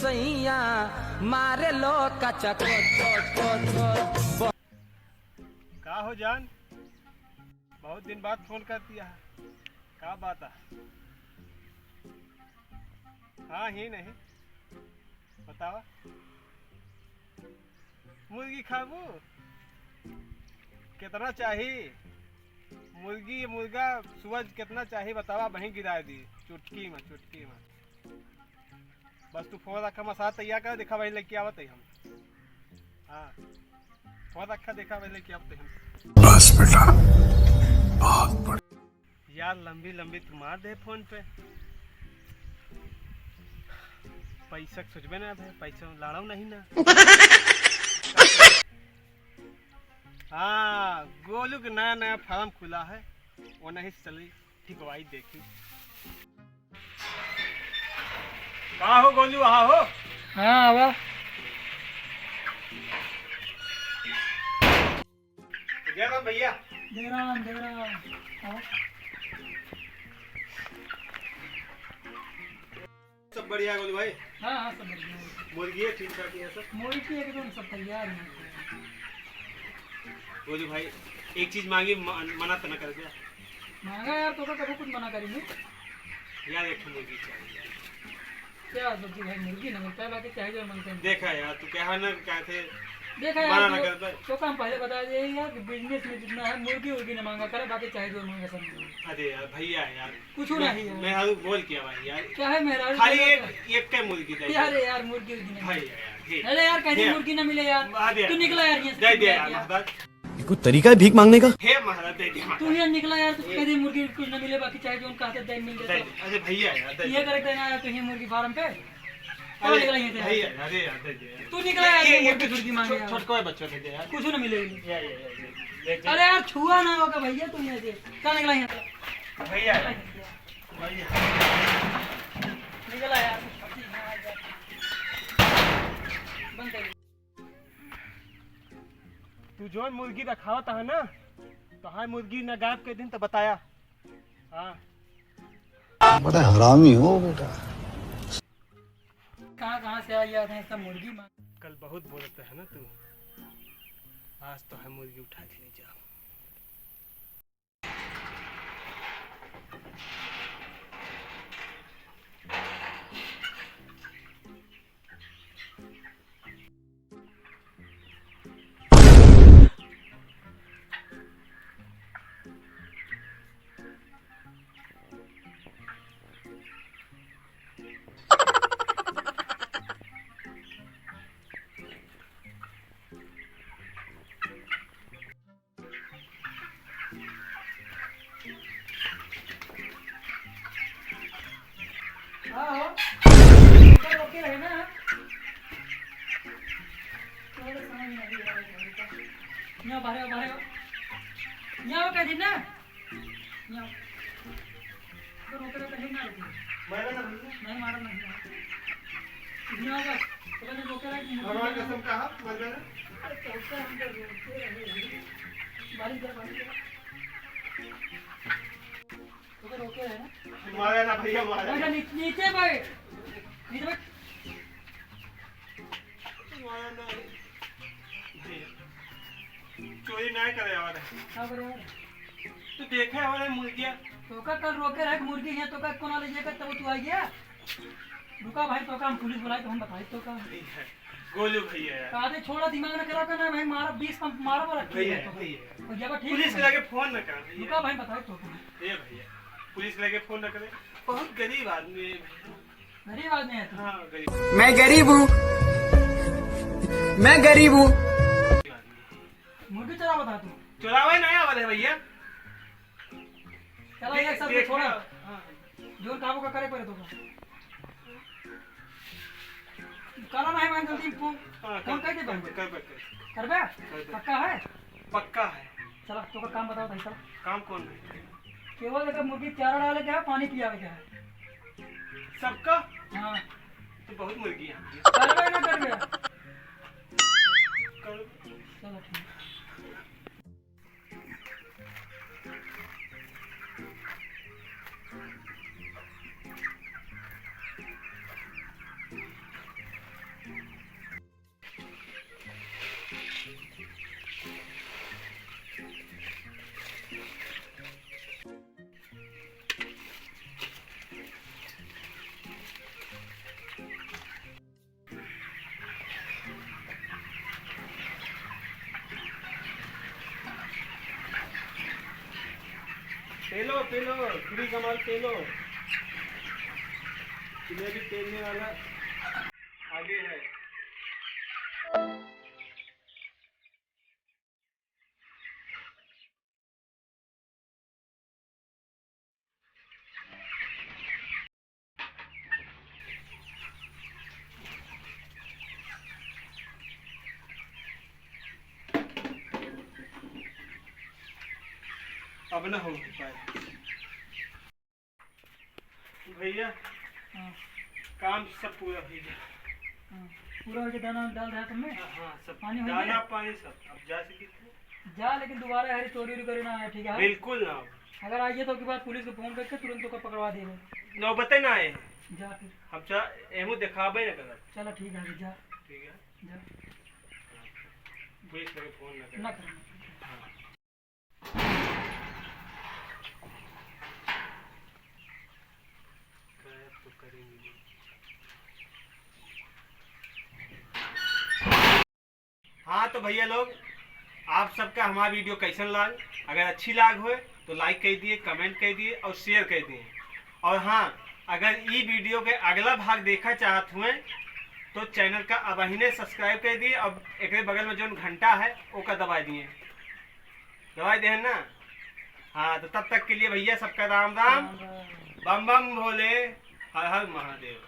सैया मारे लो कचा को। का हो जान, बहुत दिन बाद फोन कर दिया है, क्या बात है? हाँ ही नहीं, बतावा। मुर्गी खाबू? कितना चाहिए? मुर्गी मुर्गा सूअज कितना चाहिए बतावा, वहीं गिरा दी चुटकी में चुटकी में। बस तू फोन रखा, मसाला तैयार कर, देखा वही लेके आवत है हम। हाँ फोन रखा, देखा वही लेके आवत है हम। बस बेटा, बहुत बढ़िया। यार लंबी लंबी तू मार दे फोन पे, पैसा सोचबे ना भाई, पैसा लाड़ाऊ नहीं ना। हाँ गोलू का नया नया फार्म खुला है, वो नहीं चली ठीक भाई, देखी कहा हो गोलू, वहाँ हो? हाँ आवा। जय राम भैया। जय राम जय राम। आवा। सब बढ़िया गोलू भाई? हाँ हाँ सब बढ़िया है। मुर्गी है ठीक ठाक है सब? मुर्गी एकदम सब तैयार है। गोलू भाई एक चीज मांगी, मना तो न कर दिया? मांगा यार, तो कभी कुछ मना करेंगे यार एक मुर्गी चाहिए। क्या सब्जी भाई, मुर्गी ना मिलता है, बाकी चाहिए जो मांगते हैं। देखा यार तू क्या है ना, क्या थे देखा मना यार न कर दे। तो काम पहले बता दिए यार कि बिजनेस में जितना है मुर्गी उर्गी ना मांगा करे, बाकी चाहिए जो मांगा सब। अरे यार भैया यार कुछ नहीं यार, मैं हारू बोल किया भाई यार, क्या है मेरा खाली एक का मुर्गी दे यार। यार मुर्गी उर्गी नहीं। भैया यार, अरे यार कहीं मुर्गी ना मिले यार, तू निकला यार यहाँ से। दे दिया यार महाराज, कोई तरीका है भीख मांगने का? हे महाराज दे दिया तू यार निकला यार, तू कहीं मुर्गी कुछ ना मिले, बाकी चाहे जो उनका हाथ दे मिल जाए। अरे भैया यार दे ये करेक्ट है ना यार, तू ये मुर्गी फार्म पे अरे निकला यहाँ से। भैया अरे यार दे दिया, तू निकला यार, ये मुर्गी सुर्गी मांगे यार। छोटको बच्चों के दे यार, कुछ ना मिलेगी। ये अरे यार छुआ ना होगा भैया, तू यहाँ से क्या निकला यहाँ से? भैया भैया निकला यार, बंद कर। तू जो मुर्गी रखावत है ना, तो हाँ मुर्गी न गायब के दिन तो बताया। हाँ बड़ा हरामी हो बेटा। कहाँ से आ गया था इसका मुर्गी मांग। कल बहुत बोलते है ना तू, आज तो है मुर्गी उठा के ले जा। हाँ ओके है ना, यहाँ बाहर बाहर यहाँ कह दी ना, यहाँ तो रोके कहीं ना रुके, नहीं मारा नहीं यहाँ बस तो मैंने रोके रखी भगवान कसम कहा मर गया ना। बारिश जा तो रोके है ना, मारा ना भैया मारा ना। नीचे बैठ, नीचे बैठ। मारा ना भैया, चोरी नहीं करे हमारे। क्या करे यार, तू देखा है हमारे मुर्गिया? तो का कल रोके रहे मुर्गी है, तो का कोना ले जाकर तब तू आ गया। रुका भाई, तो का हम पुलिस बुलाए तो हम बताए तो का गोलू भैया यार, काहे छोड़ा दिमाग न करा ना भाई, मारा 20 पंप मारा पर रखी भैया है तो भैया जब ठीक पुलिस के लगे फोन न कर भैया। रुका भाई बताए तो ए भैया पुलिस के लगे फोन न करे, बहुत गरीब आदमी है भैया। गरीब आदमी है तू। हाँ गरीब मैं गरीब हूँ, मैं गरीब हूँ। आदमी। मुर्गी चला बता तू, चुरावे नहीं आवाज है भैया। चला एक साथ में छोड़ा जोर काबू का करे पड़े तो करा नहीं मैं जल्दी फोन कर दे बंद कर बे, पक्का है? पक्का है। चला तो का काम बताओ भाई साहब। काम कौन है? केवल एक मुर्गी चारा डाले क्या है, पानी पियावे क्या है? सबका? हाँ तो बहुत मुर्गी है। करबे ना करबे? चलो ठीक। पेलो पेलो, फ्री का माल पेलो। जिलेबी पेलने वाला आगे है। अब ना हो पाए भैया, हाँ काम सब पूरा हो गया। हाँ, पूरा हो गया। दाना डाल दिया तुमने? हाँ सब पानी हो दाना गया? पानी सब। अब जा सकी जा, लेकिन दोबारा हरी चोरी वोरी करे ना आया, ठीक है? बिल्कुल ना। अगर आइए तो के बाद पुलिस को फोन करके तुरंत को पकड़वा देंगे। नौबते ना आए। जा फिर। हम चा एमू दिखाबे ना कर। चलो ठीक है, अभी जा ठीक है, जा। पुलिस को फोन ना कर। ना करना। तो करेंगे। हाँ तो भैया लोग, आप सबका हमारा वीडियो कैसन लाग? अगर अच्छी लाग हो तो लाइक कर दिए, कमेंट कर दिए और शेयर कर दिए। और हाँ, अगर ये वीडियो के अगला भाग देखा चाहते हुए तो चैनल का अब ही ने सब्सक्राइब कर दिए और एक बगल में जो घंटा है वो का दबा दिए, दबा दे ना। हाँ तो तब तक के लिए भैया सबका राम राम, राम राम। बम बम भोले, हर हर महादेव।